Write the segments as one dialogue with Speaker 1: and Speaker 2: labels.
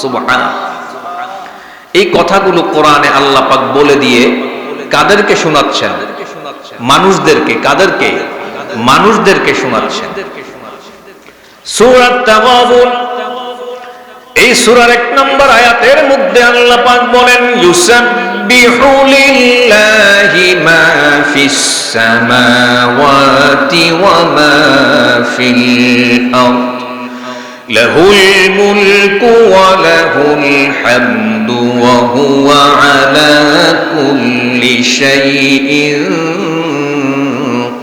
Speaker 1: সুবহানাল্লাহ। এই কথাগুলো কোরআনে আল্লাহ পাক বলে দিয়ে কাদেরকে শোনাচ্ছেন? মানুষদেরকে। কাদেরকে? মানুষদেরকে শোনাচ্ছেন। সূরা তাগাবুন এই সূরার 1 নম্বর আয়াতের মধ্যে আল্লাহ পাক বলেন, ইউসাব্বিহু লিল্লাহি মা ফিস সামাওয়াতি ওয়া মা ফিল আরদ লাহুল মুলকু ওয়া লাহুল হামদু ওয়া হুয়া আলা কুল্লি শাইইন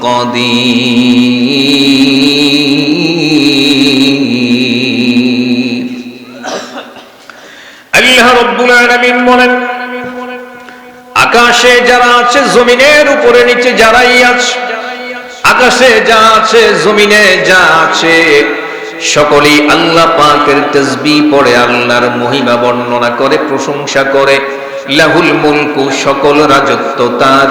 Speaker 1: কাদির। আল্লাহ রাব্বুল আলামিন বলেন, আকাশে যারা আছে, জমিনের উপরে নিচে যারাই আছে, আকাশে যা আছে, জমিনে যা আছে, সকলেই আল্লাহ পাকের তাসবিহ পড়ে, আল্লাহর মহিমা বর্ণনা করে, প্রশংসা করে। লাহুল মুলকু সকল রাজত্ব তার,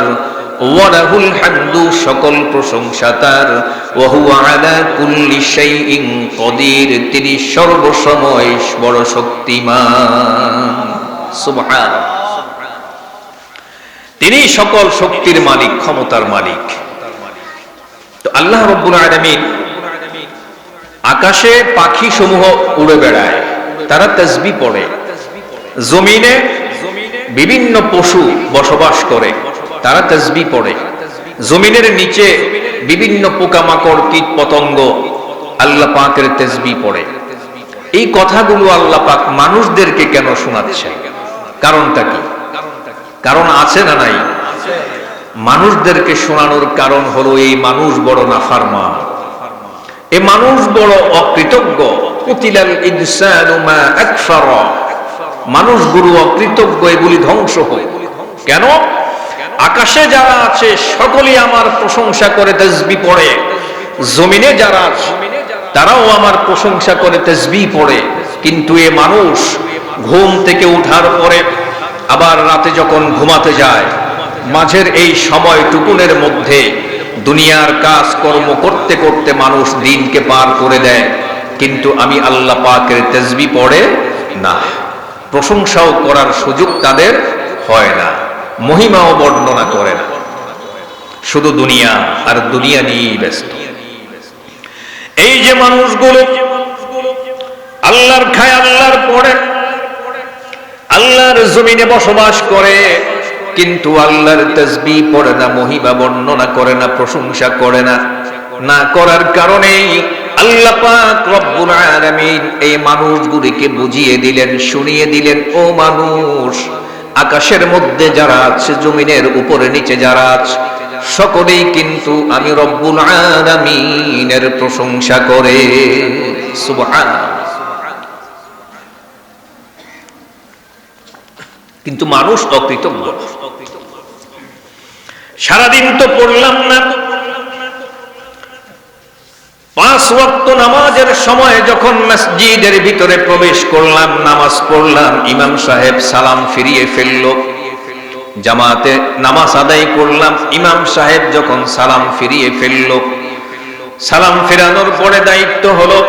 Speaker 1: ওয়া লাহুল হামদু সকল প্রশংসা তার, ওয়া হুয়া আলা কুল্লি শাইইন কাদির তিনি সর্বসময় বড় শক্তিমান। সুবহানাল্লাহ। তিনি সকল শক্তির মালিক, ক্ষমতার মালিক। তো আল্লাহ রাব্বুল আলামিন আকাশে পাখি সমূহ উড়ে বেড়ায়, তারা তাসবিহ পড়ে। জমিনে বিভিন্ন পশু বসবাস করে, তারা তাসবিহ পড়ে। জমিনের নিচে বিভিন্ন পোকামাকড়, কীট পতঙ্গ আল্লাহ পাকের তাসবিহ পড়ে। এই কথাগুলো আল্লাহ পাক মানুষদেরকে কেন শোনাচ্ছেন? কারণটা কি? কারণ আছে না নাই? মানুষদেরকে শোনানোর কারণ হলো এই মানুষ বড় নাফরমান, এ মানুষ বড় অকৃতজ্ঞ। কুতিলাল ইনসানু মা আকফারা, মানুষ গুরু অকৃতজ্ঞ, এগুলি ধ্বংস হয়। কেন? আকাশে যারা আছে সকলেই আমার প্রশংসা করে তাসবিহ পড়ে, জমিনে যারা আছে তারাও আমার প্রশংসা করে তাসবিহ পড়ে। কিন্তু এ মানুষ ঘুম থেকে ওঠার পরে আবার রাতে যখন ঘুমাতে যায়, মাঝের এই সময়টুকুনের মধ্যে দুনিয়ার কাজ কর্ম করতে করতে মানুষ দিনকে পার করে দেয়, কিন্তু আমি আল্লাহ পাকের তাসবিহ পড়ে না, প্রশংসাও করার সুযোগ তাদের হয় না, মহিমাও বর্ণনা করে না, শুধু দুনিয়া আর দুনিয়া নিয়েই ব্যস্ত। এই যে মানুষগুলো আল্লাহর খায়, আল্লাহর পড়ে, আল্লাহর জমিনে বসবাস করে, কিন্তু আল্লাহর তাসবিহ পড়ে না, মহিমা বর্ণনা করে না, প্রশংসা করে না, না করার কারণেই আল্লাহ পাক রব্বুল আলামিন এই মানুষগুলিকে বুঝিয়ে দিলেন, শুনিয়ে দিলেন, ও মানুষ, আকাশের মধ্যে যারা আছে, জমিনের উপরে নিচে যারা আছে, সকলেই কিন্তু আমি রব্বুল আলামিনের প্রশংসা করে। সুবহানাল্লাহ। কিন্তু মানুষ অকৃতজ্ঞ। সারাদিন তো পড়লাম না, 5 ওয়াক্ত নামাজের সময় যখন মসজিদের ভিতরে প্রবেশ করলাম, নামাজ পড়লাম, ইমাম সাহেব সালাম ফিরিয়ে ফেলল, জামাতে নামাজ আদায় করলাম, ইমাম সাহেব যখন সালাম ফিরিয়ে ফেলল, সালাম ফেরানোর পরে দায়িত্ব হলো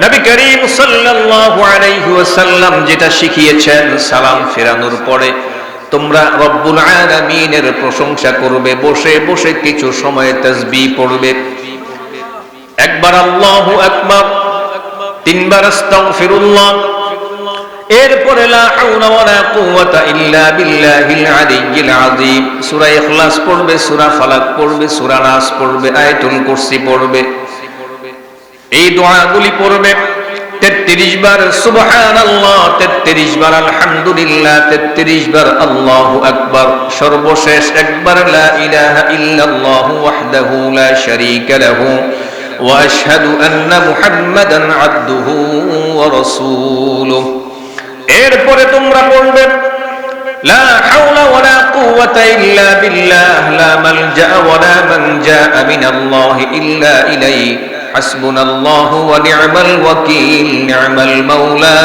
Speaker 1: নবী করিম সাল্লাল্লাহু আলাইহি ওয়াসাল্লাম যেটা শিখিয়েছেন, সালাম ফেরানোর পরে তোমরা রব্বুল আলামিনের প্রশংসা করবে, বসে বসে কিছু সময় তাসবিহ পড়বে। একবার আল্লাহু আকবার, 3 বার আস্তাগফিরুল্লাহ, এরপরে লা হাওলা ওয়ালা কুওয়াতা ইল্লা বিল্লাহিল আলিয়্যিল আযীম, সূরা ইখলাস পড়বে, সূরা ফালাক পড়বে, সূরা নাস পড়বে, আয়াতুল কুরসি পড়বে। এই দোয়াগুলি পড়বে 33 বার সুবহানাল্লাহ, 33 বার আলহামদুলিল্লাহ, 33 বার আল্লাহু আকবার, সর্বশেষ একবার লা ইলাহা ইল্লাল্লাহু ওয়াহদাহু লা শারীকা লাহু ওয়া আশহাদু আন্না মুহাম্মাদান আবদুহু ওয়া রাসূলুহু। এরপরে তোমরা পড়বে লা হাওলা ওয়ালা কুওয়াতা ইল্লা বিল্লাহ, লা মালজা ওয়ালা মানজা মিনাল্লাহি ইল্লা ইলাইহি, হাসবুনাল্লাহু ওয়া নি'মাল ওয়াকিল, নি'মাল মাওলা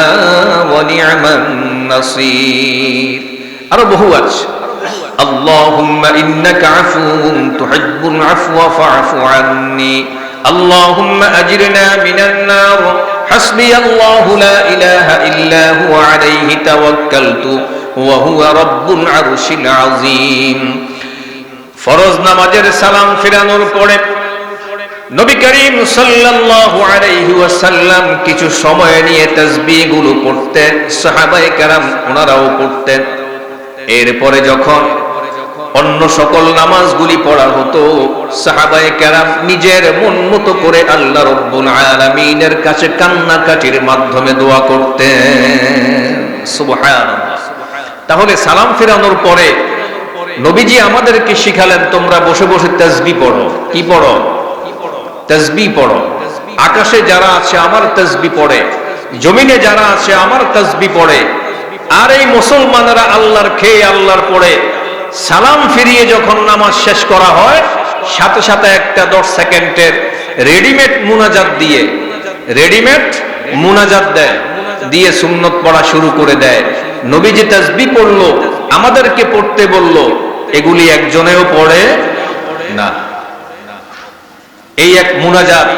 Speaker 1: ওয়া নি'মান নাসীর। আরো বহু আছে। আল্লাহুম্মা ইন্নাকা আফুউন তুহিব্বুল আফওয়া ফা'ফু আন্নী, আল্লাহুম্মা আজিরনা মিনান নার হাসবিয়াল্লাহু লা ইলাহা ইল্লা হুয়া আলাইহি তাওয়াক্কালতু ওয়া হুয়া রাব্বুল আরশিল আযীম। ফরজ নামাজের সালাম ফিরানোর পরে নবী করিম সাল্লাল্লাহু আলাইহি ওয়াসাল্লাম কিছু সময় নিয়ে তাসবিহগুলো পড়তেন, সাহাবায়ে কেরাম ওনারাও পড়তেন। এরপরে যখন অন্য সকল নামাজগুলি পড়া হতো, সাহাবায়ে কেরাম নিজের মন মতো করে আল্লাহ রাব্বুল আলামিনের কাছে কান্নাকাটির মাধ্যমে দোয়া করতেন। সুবহানাল্লাহ। তাহলে সালাম ফেরানোর পরে নবীজি আমাদেরকে শিখালেন, তোমরা বসে বসে তাসবিহ পড়ো। কি পড়ো? তাসবিহ পড়ো। আকাশে যারা আছে আমার তাসবিহ পড়ে, জমিনে যারা আছে আমার তাসবিহ পড়ে। আর এই মুসলমানেরা আল্লাহর খেয়ে আল্লাহর পড়ে সালাম ফিরিয়ে যখন নামাজ শেষ করা হয়, সাথে সাথে একটা 10 সেকেন্ডের রেডিমেড মুনাজাত দেয়, দিয়ে সুন্নত পড়া শুরু করে দেয়। নবীজি তাসবিহ পড়লো, আমাদেরকে পড়তে বলল, এগুলি একজনেও পড়ে না। এই এক মুনাজাত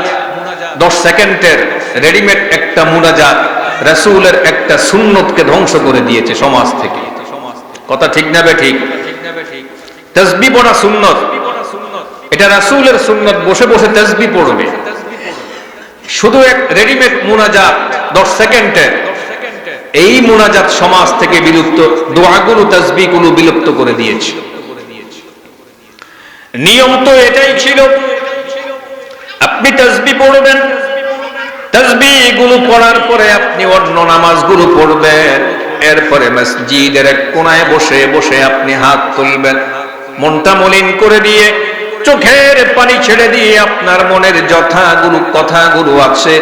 Speaker 1: 10 সেকেন্ডের রেডিমেড একটা মুনাজাত রাসূলের একটা সুন্নতকে ধ্বংস করে দিয়েছে সমাজ থেকে। কথা ঠিক না বে ঠিক? তাসবিহ পড়া সুন্নত, এটা রাসূলের সুন্নত। বসে বসে তাসবিহ পড়বে, শুধু এক রেডিমেড মুনাজাত 10 সেকেন্ডের, এই মুনাজাত সমাজ থেকে বিলুপ্ত, দোয়াগুলো তাসবিহগুলো বিলুপ্ত করে দিয়েছে। নিয়ম তো এটাই ছিল, আপনি তাসবিহ পড়বেন, তাসবিহগুলো পড়ার পরে আপনি অন্য নামাজগুলো পড়বেন। এরপরে মসজিদের এক কোণায় বসে বসে আপনি হাত তুলবেন, মনটা মলিন করে দিয়ে, চোখের পানি ছেড়ে দিয়ে আপনার মনের যথাগুলো কথাগুলো আছে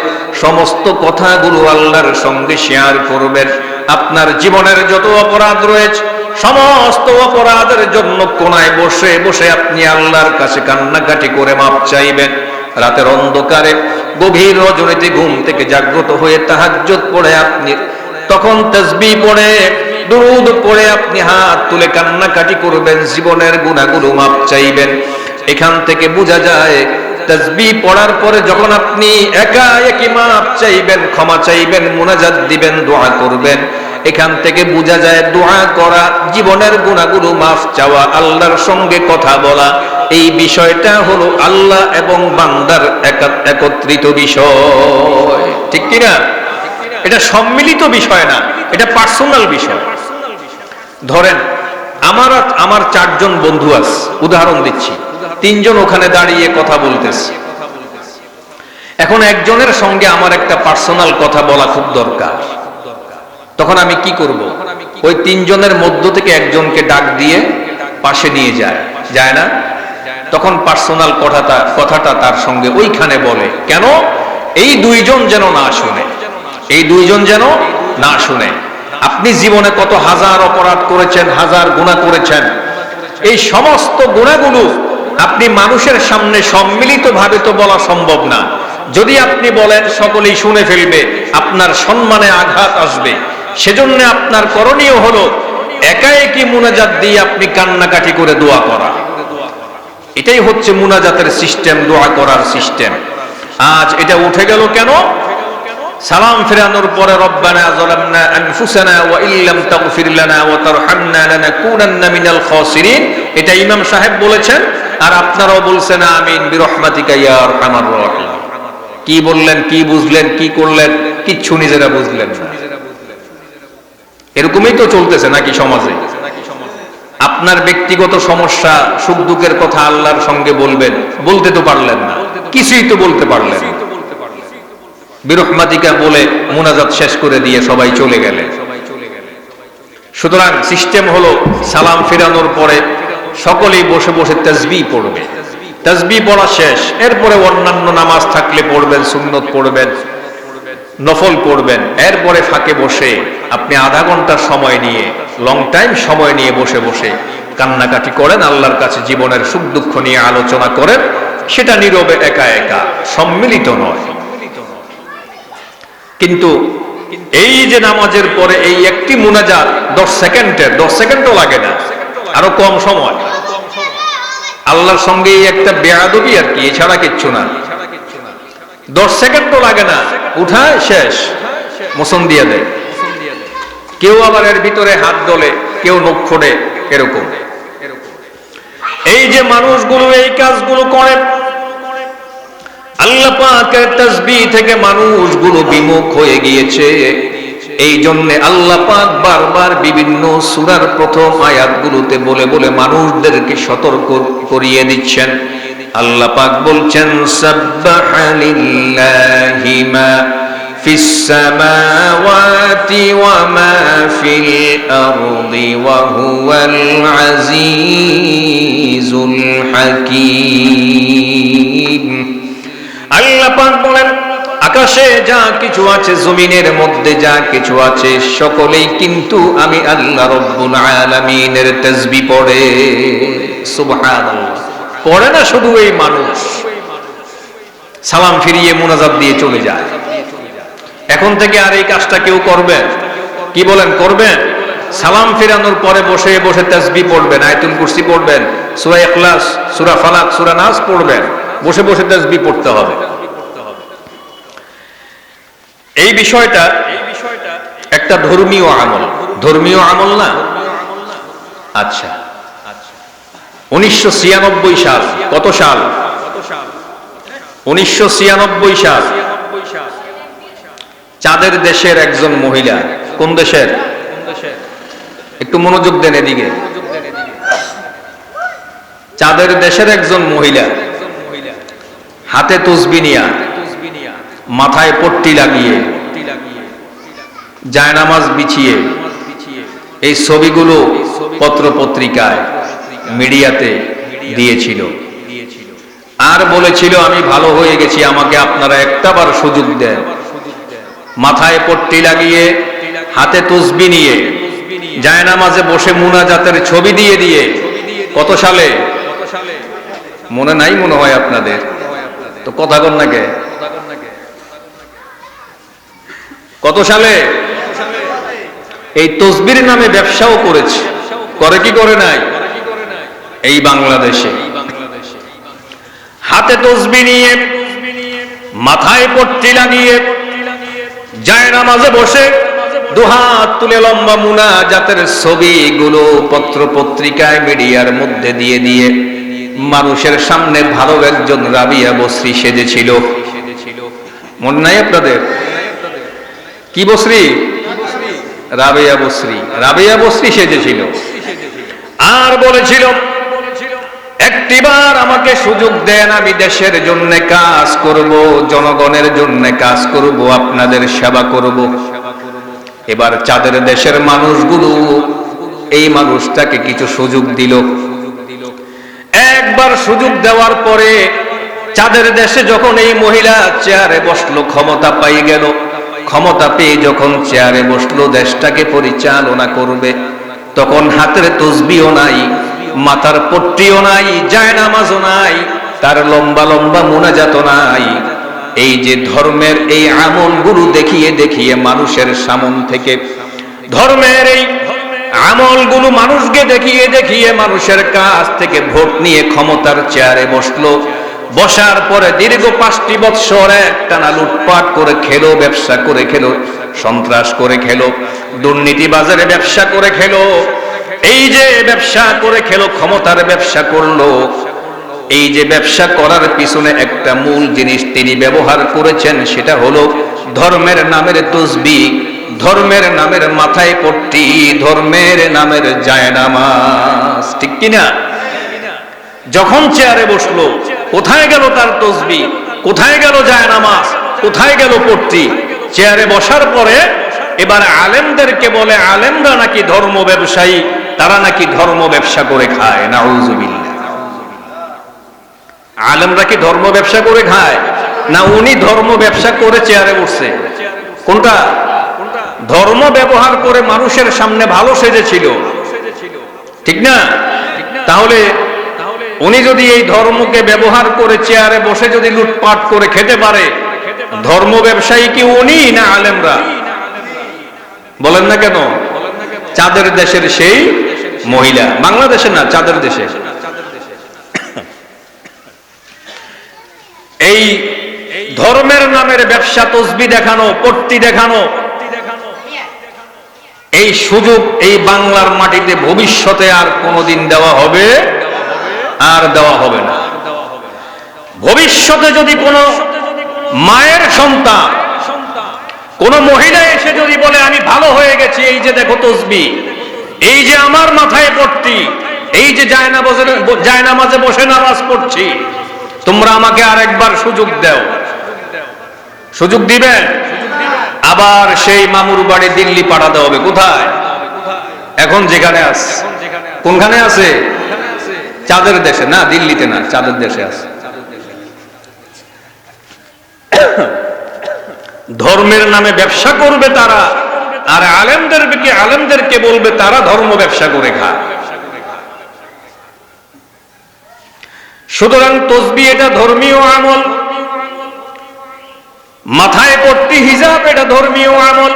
Speaker 1: সমস্ত কথাগুলো আল্লাহর সঙ্গে শেয়ার করবেন। আপনার জীবনের যত অপরাধ রয়েছে সমস্ত অপরাধের জন্য কোণায় বসে বসে আপনি আল্লাহর কাছে কান্নাকাটি করে মাপ চাইবেন। রাতের অন্ধকারে গভীর রজনীতে ঘুম থেকে জাগ্রত হয়ে তাহাজ্জুদ পড়ে আপনি তখন তাসবিহ পড়ে দুরূদ পড়ে আপনি হাত তুলে কান্নাকাটি করবেন, জীবনের গুনাহগুলো মাপ চাইবেন। এখান থেকে বোঝা যায় তাসবিহ পড়ার পরে যখন আপনি একা একই মাপ চাইবেন, ক্ষমা চাইবেন, মুনাজাত দিবেন, দোয়া করবেন, এখান থেকে বোঝা যায় দোয়া করা, জীবনের গুনাহগুলো মাফ চাওয়া, আল্লাহর সঙ্গে কথা বলা, এই বিষয়টা হলো আল্লাহ এবং বান্দার একত্রিত বিষয়। ঠিক কিনা? এটা সম্মিলিত বিষয় না, এটা পার্সোনাল বিষয়। ধরেন আমার 4 জন বন্ধু আছে, উদাহরণ দিচ্ছি, 3 জন ওখানে দাঁড়িয়ে কথা বলতেছে। এখন একজনের সঙ্গে আমার একটা পার্সোনাল কথা বলা খুব দরকার। তখন আমি কি করব? ওই 3 জনের মধ্য থেকে একজনকে ডাক দিয়ে পাশে নিয়ে যায় না? তখন পার্সোনাল কথাটা তার সঙ্গে ওইখানে বলে। কেন? এই 2 জন যেন না শুনে, এই 2 জন যেন না শুনে। আপনি জীবনে কত হাজার অপরাধ করেছেন, হাজার গুনাহ করেছেন, এই সমস্ত গুনাহগুলো আপনি মানুষের সামনে সম্মিলিতভাবে তো বলা সম্ভব না। যদি আপনি বলেন সকলেই শুনে ফেলবে, আপনার সম্মানে আঘাত আসবে। সেজন্য আপনার করণীয় হলো একা একই মুনাজাত দিয়ে আপনি কান্নাকাটি করে দোয়া করা। এটাই হচ্ছে মুনাজাতের সিস্টেম, দোয়া করার সিস্টেম। আজ এটা উঠে গেল কেন? সালাম ফেরানোর পরে রব্বানা যালামনা আনফুসানা ওয়া ইল্লাম তাগফির লানা ওয়া তারহামনা লানাকুনান্না মিনাল খাসিরিন, এটা ইমাম সাহেব বলেছেন, আর আপনারাও বলছেন আমিন বিরহমাতিকা ইয়া আরহামার রাহিম। কি বললেন, কি বুঝলেন, কি করলেন, কিচ্ছু নিজেরা বুঝলেন না। এরকমই তো চলতেছে নাকি সমাজে? আপনার ব্যক্তিগত সমস্যা, সুখ দুঃখের কথা আল্লাহর সঙ্গে বলবেন, বলতে তো পারলেন না, কিছুই তো বলতে পারলেন না। বিরহমাতিকা বলে মুনাজাত শেষ করে দিয়ে সবাই চলে গেলেন। সুতরাং সিস্টেম হলো সালাম ফিরানোর পরে সকলেই বসে বসে তাসবিহ পড়বে, তাসবিহ পড়া শেষ, এরপরে অন্যান্য নামাজ থাকলে পড়বেন, সুন্নত পড়বেন, নফল পড়বেন। এরপরে ফাঁকে বসে আপনি আধা ঘন্টার সময় নিয়ে, লং টাইম সময় নিয়ে বসে বসে কান্নাকাটি করেন, আল্লাহর কাছে জীবনের সুখ দুঃখ নিয়ে আলোচনা করেন। সেটা নীরবে একা একা, সম্মিলিত নয়। কিন্তু এই যে নামাজের পরে এই একটি মুনাজাত 10 সেকেন্ডের, 10 সেকেন্ডও লাগে না, আরো কম সময়, আল্লাহর সঙ্গে এই একটা বেয়াদবি আর কি, এছাড়া কিচ্ছু না। 10 সেকেন্ডও লাগে না, উঠায় শেষ, মোচন দিয়ে দেয়। কেউ আবার এর ভিতরে হাত দলে, কেউ নখ খোঁড়ে, এরকম। এই যে মানুষগুলো এই কাজগুলো করে, আল্লাহ পাকের তাসবিহ থেকে মানুষগুলো বিমুখ হয়ে গিয়েছে। এই জন্য আল্লাহ পাক বারবার বিভিন্ন সূরার প্রথম আয়াতগুলোতে বলে বলে মানুষদেরকে সতর্ক করিয়ে দিচ্ছেন। আল্লাহ পাক বলছেন, সাব্বাহা লিল্লাহি মা ফিস সামাওয়াতি ওয়া মা ফিল আরদি ওয়া হুয়াল আজিজুল হাকীম। আল্লাহ পাক বলেন, আকাশে যা কিছু আছে, জমিনের মধ্যে যা কিছু আছে, সকলেই কিন্তু আমি আল্লাহ রব্বুল আলামিনের তাসবিহ পড়ে। সুবহানাল্লাহ। পড়ে না শুধু এই মানুষ, সালাম ফিরিয়ে মুনাজাত দিয়ে চলে যায়। এখন থেকে আর এই কাজটা কেউ করবেন? কি বলেন, করবেন? সালাম ফিরানোর পরে বসে বসে তাসবিহ পড়বেন, আয়াতুল কুরসি পড়বেন, সূরা ইখলাস, সূরা ফালাক, সূরা নাস পড়বেন, বসে বসে তাসবিহ পড়তে হবে। এই বিষয়টা একটা ধর্মীয় আমল। ধর্মীয় আমল না? আচ্ছা, 1996 সাল, কত সাল? 1996 সাল, চাঁদের দেশের একজন মহিলা। কোন দেশের? একটু মনোযোগ দেন এদিকে। চাঁদের দেশের একজন মহিলা হাতে তসবিহ নিয়া, মাথায় পট্টি লাগিয়ে, জায়নামাজ বিছিয়ে এই ছবিগুলো পত্র পত্রিকায়, মিডিয়াতে দিয়েছিল, আর বলেছিল, আমি ভালো হয়ে গেছি, আমাকে আপনারা একটাবার সুযোগ দেন। মাথায় পট্টি লাগিয়ে, হাতে তসবিহ নিয়ে, জায়নামাজে বসে মুনাজাতের ছবি দিয়ে দিয়ে, কত সালে? মনে নাই মনে হয় আপনাদের, তো কথা কন না কে? কত সালে? এই তসবির নামে ব্যবসাও করেছে। করে কি করে নাই? এই বাংলাদেশে হাতে তসবিহ নিয়ে, মাথায় পট্টি লাগিয়ে, জায়নামাজে বসে দুহাত তুলে লম্বা মুনাজাতের ছবিগুলো পত্র পত্রিকায়, মিডিয়ার মধ্যে দিয়ে দিয়ে মানুষের সামনে ভালো একজন রাবিয়া বসরি সেজেছিল। মনে নাই আপনাদের? কি বসরি? রাবিয়া বসরি। রাবিয়া বসরি সেজেছিল আর বলেছিল, একটিবার আমাকে সুযোগ দেন, আমি দেশের জন্য কাজ করব, জনগণের জন্য কাজ করব, আপনাদের সেবা করব। এবার চাঁদের দেশের মানুষগুলো এই মানুষটাকে কিছু সুযোগ দিল। একবার সুযোগ দেওয়ার পরে চাঁদের দেশে যখন এই মহিলা চেয়ারে বসলো, ক্ষমতা পাই গেল, ক্ষমতা পেয়ে যখন চেয়ারে বসলো, দেশটাকে পরিচালনা করবে, তখন হাতের তসবিহও নাই, মাথার পট্টিও নাই, জায়নামাজও নাই, তার লম্বা লম্বা মুনাজাতও নাই। এই যে ধর্মের এই আমলগুলো দেখিয়ে দেখিয়ে মানুষের সামনে থেকে, ধর্মের এই আমলগুলো মানুষকে দেখিয়ে দেখিয়ে মানুষের কাছ থেকে ভোট নিয়ে ক্ষমতার চেয়ারে বসলো। বসার পরে দীর্ঘ 5টি বৎসর একটানা লুটপাট করে খেলো, ব্যবসা করে খেলো, সন্ত্রাস করে খেলো, দুর্নীতি বাজারে ব্যবসা করে খেলো। এই যে ব্যবসা করে খেলো, ক্ষমতার ব্যবসা করলো, এই যে ব্যবসা করার পিছনে একটা মূল জিনিস তিনি ব্যবহার করেছেন, সেটা হলো ধর্মের নামের তসবিহ, ধর্মের নামের মাথায় পট্টি, ধর্মের নামের জায়নামাজ। ঠিক কিনা? যখন চেয়ারে বসলো, কোথায় গেল তার তসবিহ, কোথায় গেল জায়নামাজ, কোথায় গেল পট্টি? চেয়ারে বসার পরে এবার আলেমদেরকে বলে, আলেমরা নাকি ধর্ম ব্যবসায়ী, তারা নাকি ধর্ম ব্যবসা করে খায়। নাউজুবিল্লাহ। আলেমরা কি ধর্ম ব্যবসা করে খায়? না উনি ধর্ম ব্যবসা করে চেয়ারে বসছে? কোনটা? ধর্ম ব্যবহার করে মানুষের সামনে ভালো সেজেছিল, ঠিক না? তাহলে উনি যদি এই ধর্মকে ব্যবহার করে চেয়ারে বসে যদি লুটপাট করে খেতে পারে, ধর্ম ব্যবসায়ী কি উনি না আলেমরা? বলেন না কেন? চাঁদের দেশের সেই মহিলা, বাংলাদেশে না, চাঁদের দেশে। এই ধর্মের নামের ব্যবসা, তসবি দেখানো, পট্টি দেখানো, এই সুযোগ এই বাংলার মাটিতে ভবিষ্যতে আর কোনোদিন দেওয়া হবে আর দেওয়া হবে না। ভবিষ্যতে যদি কোনো মায়ের সন্তান, কোন মহিলা এসে যদি বলে আমি ভালো হয়ে গেছি, এই যে দেখো তসবি, এই যে আমার মাথায় পট্টি, এই যে জায়নামাজে বসে নামাজ পড়ছি, তোমরা আমাকে আরেকবার সুযোগ দাও, সুযোগ দিবেন? আবার সেই মামুর বাড়ি দিল্লি পাঠাতে হবে। কোথায়? এখন যেখানে আছে। কোনখানে আছে? চাঁদের দেশে না, দিল্লিতে না, চাঁদের দেশে আছে। ধর্মের নামে ব্যবসা করবে তারা, আর আলেমদেরকে বলবে তারা ধর্ম ব্যবসা করে খায়। সুতরাং তসবি এটা ধর্মীয় আমল, মাথায় পট্টি হিজাব এটা ধর্মীয় আমল,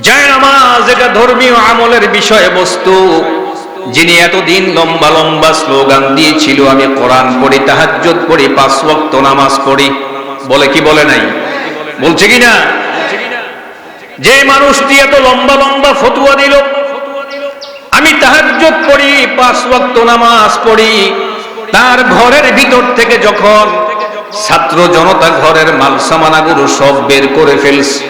Speaker 1: জায়নামাজ এটা ধর্মীয় আমলের বিষয়বস্তু। যিনি এতদিন লম্বা লম্বা স্লোগান দিয়েছিল আমি কোরআন পড়ি, তাহাজ্জুদ পড়ি, 5 ওয়াক্ত নামাজ পড়ি, বলে কি বলে নাই? বলছে কিনা? যে মানুষটি এত লম্বা লম্বা ফতোয়া দিল আমি তাহাজ্জুদ পড়ি, 5 ওয়াক্ত নামাজ পড়ি, তার ঘরের ভিতর থেকে যখন ছাত্র জনতা ঘরের মাল সামানাগুলো সব বের করে ফেলছে,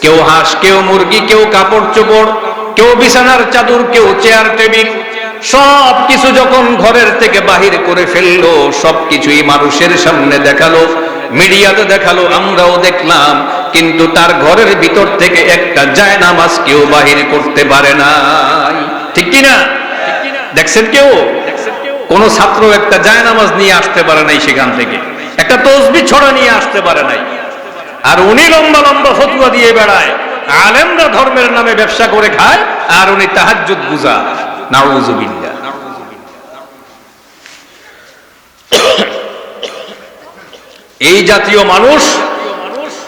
Speaker 1: কেউ হাঁস, কেউ মুরগি, কেউ কাপড় চোপড়, কেউ বিছানার চাদর, কেউ চেয়ার টেবিল, সব কিছু যখন ঘরের থেকে বাহির করে ফেললো, সবকিছুই মানুষের সামনে দেখালো, মিডিয়াতে দেখালো, আমরাও দেখলাম, কিন্তু তার ঘরের ভিতর থেকে একটা জায়নামাজ কেউ বাহির করতে পারে নাই। ঠিক কিনা? দেখছেন? কেউ কোন ছাত্র একটা জায়নামাজ নিয়ে আসতে পারে নাই, সেখান থেকে একটা তসবি ছড়া নিয়ে আসতে পারে নাই। আর উনি লম্বা লম্বা ফতোয়া দিয়ে বেড়ায়, আলেমরা ধর্মের নামে ব্যবসা করে খায়, আর উনি তাহাজ্জুদ বুঝা। নাউযুবিল্লাহ। এই জাতীয় মানুষ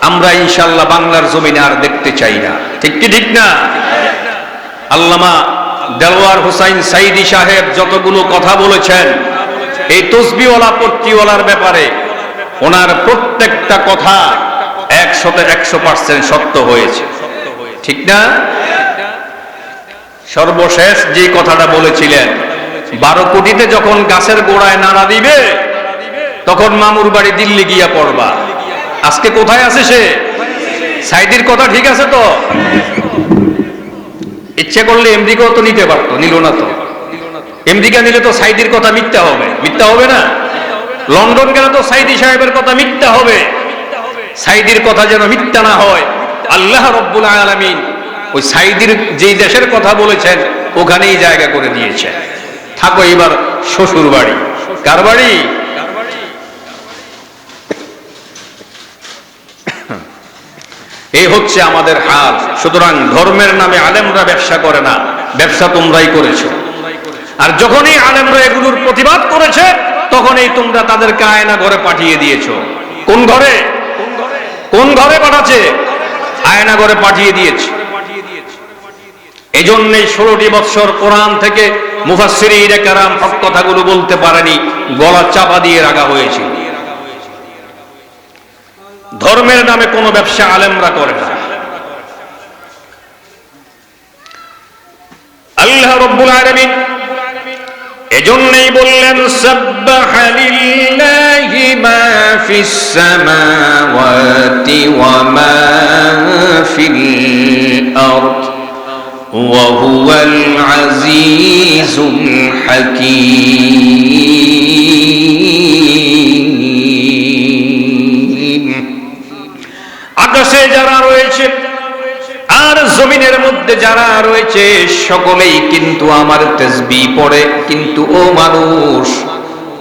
Speaker 1: আমরা ইনশাআল্লাহ বাংলার জমিনে আর দেখতে চাই না। ঠিক কি ঠিক না? আল্লামা দেলওয়ার হোসাইন সাইদি সাহেব যতগুলো কথা বলেছেন এই তসবিওয়ালা পট্টিওয়ালার ব্যাপারে, ওনার প্রত্যেকটা কথা 100% সত্য হয়েছে। ঠিক না? সর্বশেষ যে কথাটা বলেছিলেন, 12 কোটিতে যখন গাছের গোড়ায় নাড়া দিবে তখন মামুর বাড়ি দিল্লি গিয়া পড়বা। আজকে কোথায় আছে সে? সাইদির কথা ঠিক আছে তো? ইচ্ছে করলে এমডিকেও তো নিতে পারতো, নিল না তো। এমডিকে নিলে তো সাইদির কথা মিথ্যা হবে, মিথ্যা হবে না? লন্ডন গেলে তো সাইদি সাহেবের কথা মিথ্যা হবে। সাইদির কথা যেন মিথ্যা না হয়, আল্লাহ রব্বুল আলামিন ওই সাইদির যেই দেশের কথা বলেছেন ওখানেই জায়গা করে দিয়েছে। থাকো এবার শ্বশুর বাড়ি। কার বাড়ি? এই হচ্ছে আমাদের হাল। সুতরাং ধর্মের নামে আলেমরা ব্যবসা করে না, ব্যবসা তোমরাই করেছো। আর যখনই আলেমরা এগুলোর প্রতিবাদ করেছে তখনই তোমরা তাদেরকে আয়না ঘরে পাঠিয়ে দিয়েছো। কোন ঘরে? কোন ঘরে পাঠাচ্ছে? আয়না ঘরে পাঠিয়ে দিয়েছে। এই জন্যই 16টি বৎসর কোরআন থেকে মুফাসসিরিনে কেরাম হক কথাগুলো বলতে পারেনি, গলা চাপা দিয়ে রাখা হয়েছিল। ধর্মের নামে কোনো ব্যবসা আলেমরা করে না। আল্লাহ রাব্বুল আলামিন এজন্যই বললেন সাব্বাহা লিল্লাহি মা ফিস সামাওয়াতি ওয়া মা ফিল আরদ ওয়া হুয়াল আজিজুল হাকীম। আকাশে যারা রয়েছে আর জমিনের মধ্যে যারা রয়েছে সকলেই কিন্তু আমার তাসবিহ পড়ে। কিন্তু ও মানুষ,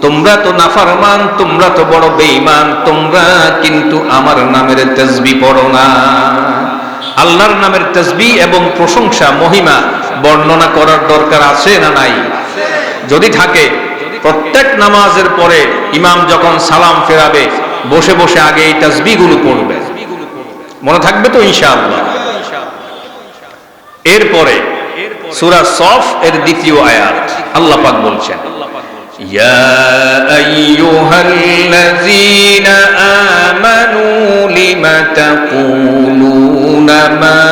Speaker 1: তোমরা তো নাফরমান, তোমরা তো বড় বেঈমান, তোমরা কিন্তু আমার নামের তাসবিহ পড়ো না। আল্লাহর নামের তাসবিহ এবং প্রশংসা মহিমা বর্ণনা করার দরকার আছে না নাই? যদি থাকে, প্রত্যেক নামাজের পরে ইমাম যখন সালাম ফেরাবে বসে বসে আগে এই তাসবিহগুলো পড়বে। মনে থাকবে তো ইনশাআল্লাহ? এরপরে সূরা সফ এর 2য় আয়াত আল্লাহ পাক বলছেন ইয়া আইয়ুহাল্লাযীনা আমানু লিমা তাকুলুনা মা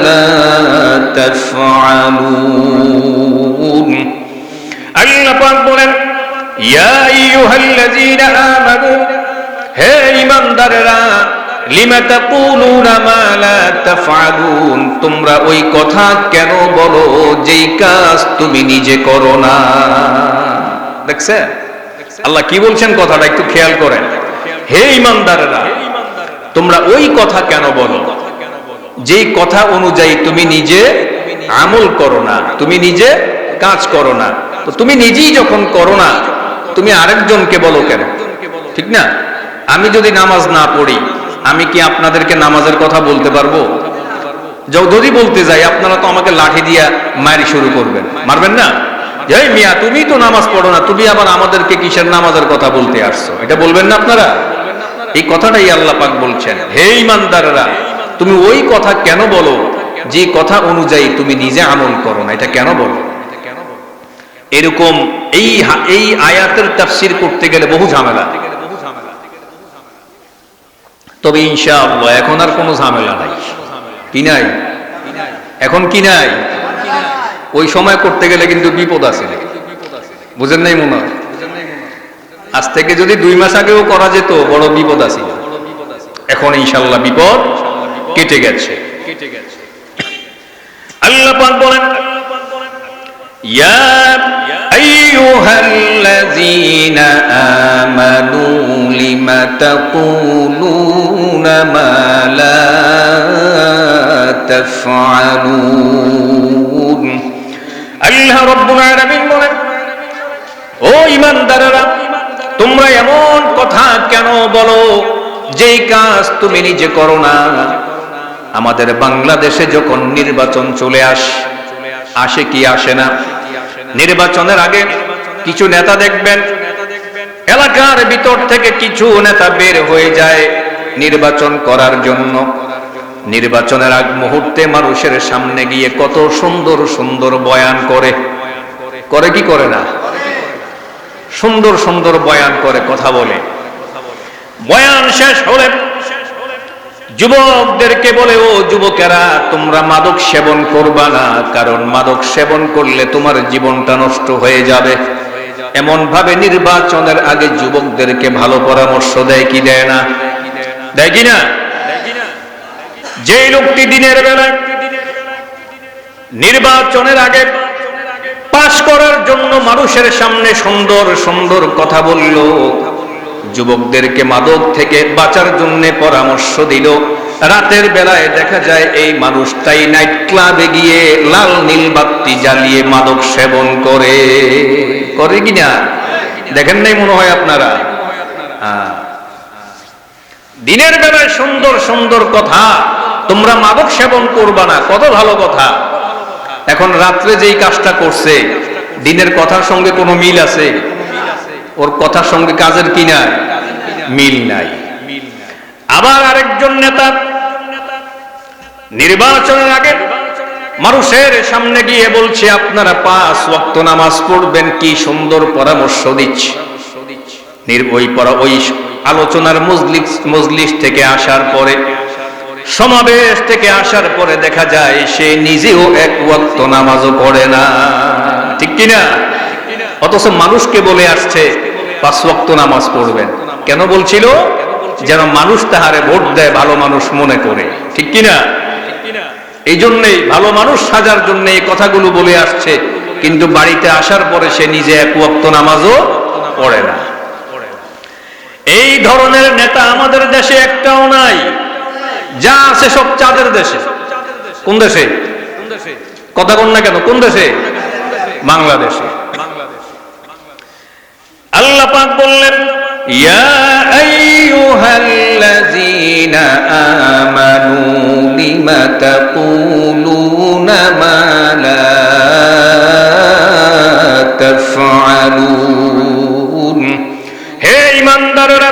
Speaker 1: লা তাফআলুন। আল্লাহ পাক বলেন, ইয়া আইয়ুহাল্লাযীনা আমানু, হে ঈমানদারেরা, লিমা তাকুলুনা মা লা তাফআলুন, তোমরা ওই কথা কেন বলো যেই কাজ তুমি নিজে করো না। দেখছেন আল্লাহ কি বলছেন, কথাটা একটু খেয়াল করেন। হে ঈমানদারেরা, তোমরা ওই কথা কেন বলো যেই কথা অনুযায়ী তুমি নিজে আমল করো না, তুমি নিজে কাজ করো না। তো তুমি নিজেই যখন করো না, তুমি আরেকজনকে বলো কেন? ঠিক না? আমি যদি নামাজ না পড়ি, আমি কি আপনাদেরকে নামাজের কথা বলতে পারবো? যদি বলতে যাই, আপনারা তো আমাকে লাঠি দিয়া মারি শুরু করবেন, মারবেন না? এই মিয়া, তুমি তো নামাজ পড়ো না, তুমি আবার আমাদেরকে কিসের নামাজের কথা বলতে আসছো, এটা বলবেন না আপনারা? এই কথাটাই আল্লাহ পাক বলছেন, হে ঈমানদাররা, তুমি ওই কথা কেন বলো যে কথা অনুযায়ী তুমি নিজে আমল করো না, এটা কেন বলো? এরকম এই আয়াতের তাফসীর করতে গেলে বহু ঝামেলা। তবে ইনশাআল্লাহ এখন আর কোনো ঝামেলা নাই। কি নাই? এখন কি নাই? ওই সময় করতে গেলে কিন্তু বিপদ আছে, বুঝেন নাই মনে হয়? আজ থেকে যদি 2 মাস আগেও করা যেত, বড় বিপদ আছে। এখন ইনশাআল্লাহ বিপদ কেটে গেছে। আল্লাহ পাক বলেন, ইয়া আইয়ুহাল্লাযীনা আমানু লিমা তাকুলুনা মা লা তাফআলুন। আল্লাহ রাব্বুল আলামিন বলেন, ও ঈমানদাররা, তোমরা এমন কথা কেন বলো যেই কাজ তুমি নিজে করো না। আমাদের বাংলাদেশে যখন নির্বাচন চলে আসে কি আসে না, নির্বাচনের আগে কিছু নেতা দেখবেন এলাকার ভিতর থেকে কিছু নেতা বের হয়ে যায় নির্বাচন করার জন্য। নির্বাচনের আগ মুহূর্তে মানুষের সামনে গিয়ে কত সুন্দর সুন্দর বয়ান করে কি করে না? সুন্দর সুন্দর বয়ান করে, কথা বলে। বয়ান শেষ হলে যুবকদেরকে বলে, ও যুবকেরা, তোমরা মাদক সেবন করবা না, কারণ মাদক সেবন করলে তোমার জীবনটা নষ্ট হয়ে যাবে। এমন ভাবে নির্বাচনের আগে যুবকদেরকে ভালো পরামর্শ দেয় কি দেয় না? দেয় কি না? যে লোকটি দিনের বেলায় নির্বাচনের আগে পাশ করার জন্য মানুষের সামনে সুন্দর সুন্দর কথা বলল, যুবকদেরকে মাদক থেকে বাঁচার জন্য পরামর্শ দিল, রাতের বেলায় দেখা যায় এই মানুষটাই নাইট ক্লাবে গিয়ে লাল নীল বাতি জ্বালিয়ে মাদক সেবন করে কিনা? দেখেন নাই মনে হয় আপনারা? দিনের বেলায় সুন্দর সুন্দর কথা, তোমরা মাদক সেবন করবা না, কত ভালো কথা। এখন রাত্রে যেই কাজটা করছে, দিনের কথার সঙ্গে কোনো মিল আছে? ওর কথার সঙ্গে কাজের কি নাই? মিল নাই। আবার আরেকজন নেতা নির্বাচনের আগে মানুষের সামনে গিয়ে বলছে, আপনারা 5 ওয়াক্ত নামাজ পড়বেন। কি সুন্দর পরামর্শ দিচ্ছে। ওই আলোচনার মজলিস থেকে আসার পরে, সমাবেশ থেকে আসার পরে দেখা যায় সে নিজেও 1 ওয়াক্ত নামাজও পড়ে না, ঠিক কিনা? অথচ মানুষকে বলে আসছে 5 ওয়াক্ত নামাজ পড়বেন। কেন বলছিল? যেন মানুষ তাহারে ভোট দেয়, ভালো মানুষ মনে করে, ঠিক কিনা? এই জন্যই ভালো মানুষ সাজার জন্য এই কথাগুলো বলে আসছে, কিন্তু বাড়িতে আসার পরে সে নিজে 1 ওয়াক্ত নামাজও পড়ে না। এই ধরনের নেতা আমাদের দেশে একটাও নাই। যা আছে সব চাঁদের দেশে। কোন দেশে? কথা বল না কেন? কোন দেশে? বাংলাদেশে। আল্লাহ পাক বললেন, ইয়া আইয়ুহাল্লাযীনা আমানু লিমা তাকুলুনা মা লা তাফআলুন। হে ঈমানদাররা,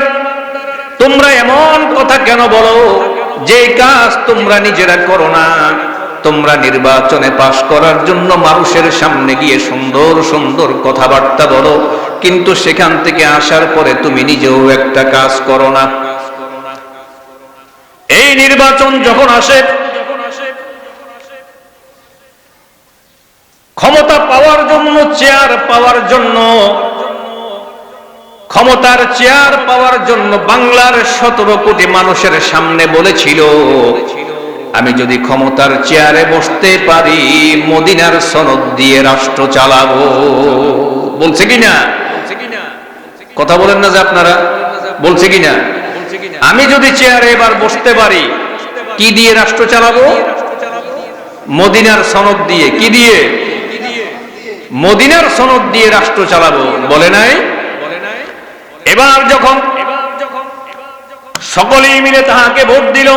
Speaker 1: তোমরা এমন কথা কেন বলো যে কাজ তোমরা নিজেরা করো না। তোমরা নির্বাচনে পাশ করার জন্য মানুষের সামনে গিয়ে সুন্দর সুন্দর কথাবার্তা বলো, কিন্তু সেখান থেকে আসার পরে তুমি নিজেও একটা কাজ করো না। এই নির্বাচন যখন আসে, ক্ষমতা পাওয়ার জন্য, চেয়ার পাওয়ার জন্য, ক্ষমতার চেয়ার পাওয়ার জন্য বাংলার 17 কোটি মানুষের সামনে বলেছিল, আমি যদি ক্ষমতার চেয়ারে বসতে পারি মদিনার সনদ দিয়ে রাষ্ট্র চালাবো। বলছে কিনা? কথা বলেন না যে আপনারা, বলছে কিনা? আমি যদি চেয়ারে এবার বসতে পারি কি দিয়ে রাষ্ট্র চালাবো? মদিনার সনদ দিয়ে। কি দিয়ে? মদিনার সনদ দিয়ে রাষ্ট্র চালাবো। বলে নাই? এবার যখন সকলেই মিলে তাহাকে ভোট দিল,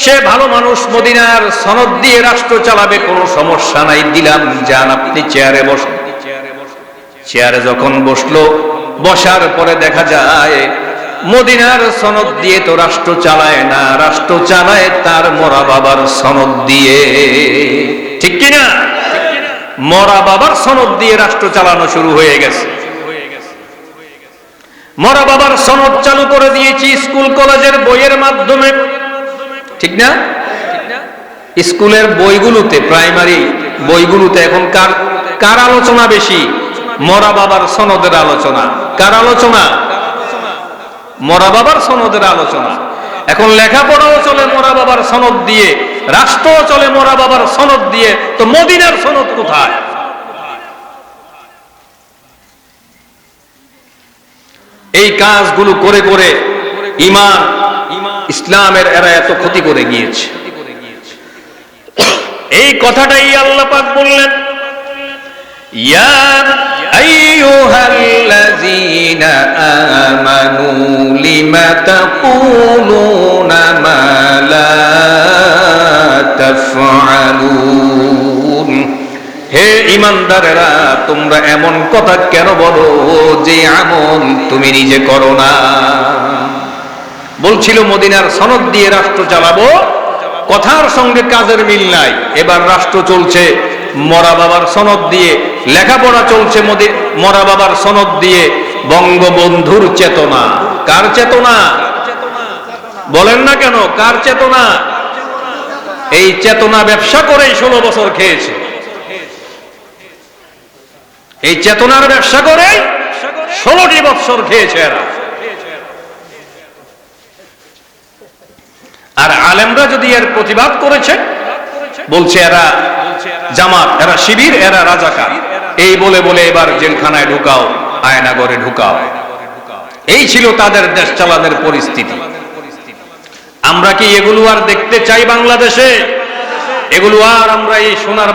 Speaker 1: সে ভালো মানুষ, মদিনার সনদ দিয়ে রাষ্ট্র চালাবে, কোনো সমস্যা নাই, দিলাম, যান আপনি চেয়ারে বসুন। চেয়ারে যখন বসলো, বসার পরে দেখা যায় মদিনার সনদ দিয়ে তো রাষ্ট্র চালায় না, রাষ্ট্র চালায় তার মরা বাবার সনদ দিয়ে। ঠিক কিনা? মরা বাবার সনদ দিয়ে রাষ্ট্র চালানো শুরু হয়ে গেছে। মরা বাবার সনদ চালু করে দিয়েছি স্কুল কলেজের বইয়ের মাধ্যমে। ঠিক না? স্কুলের বইগুলোতে, প্রাইমারি বইগুলোতে এখন কার আলোচনা বেশি? মরা বাবার সনদের আলোচনা। কার আলোচনা? মরা বাবার সনদের আলোচনা। এখন লেখাপড়াও চলে মরা বাবার সনদ দিয়ে, রাষ্ট্রও চলে মরা বাবার সনদ দিয়ে, তো মদিনার সনদ কোথায়? এই কাজগুলো করে করে ঈমান, ইসলামের এরা এত ক্ষতি করে গিয়েছে। এই কথাটাই আল্লাহ পাক বললেন, ইয়া আইয়ুহাল্লাযীনা আমানু লিমা তাকুলুনা মা লা তাফআলুন। হে ঈমানদারেরা, তোমরা এমন কথা কেন বলো যে আমল তুমি নিজে করো না? বলছিল মদিনার সনদ দিয়ে রাষ্ট্র চালাবো, কথার সঙ্গে কাজের মিল নাই। এবার রাষ্ট্র চলছে মরা বাবার সনদ দিয়ে, লেখাপড়া চলছে মরা বাবার সনদ দিয়ে। বঙ্গবন্ধুর চেতনা। কার চেতনা? বলেন না কেন? কার চেতনা? এই চেতনা ব্যবসা করেই 16 বছর খেয়েছে। এই চেতনার ব্যবসা করে 16টি বছর খেয়েছে এরা। আর আলেমরা যদি এর প্রতিবাদ করেছে, বলছে এরা জামাত, এরা শিবির, এরা রাজাকার, এই বলে বলে এবার জেলখানায় ঢুকাও, আয়নাগরে ঢুকাও। এই ছিল তাদের দেশ চালানোর পরিস্থিতি। আমরা কি এগুলো আর দেখতে চাই বাংলাদেশে? এগুলো আর আমরা এই সোনার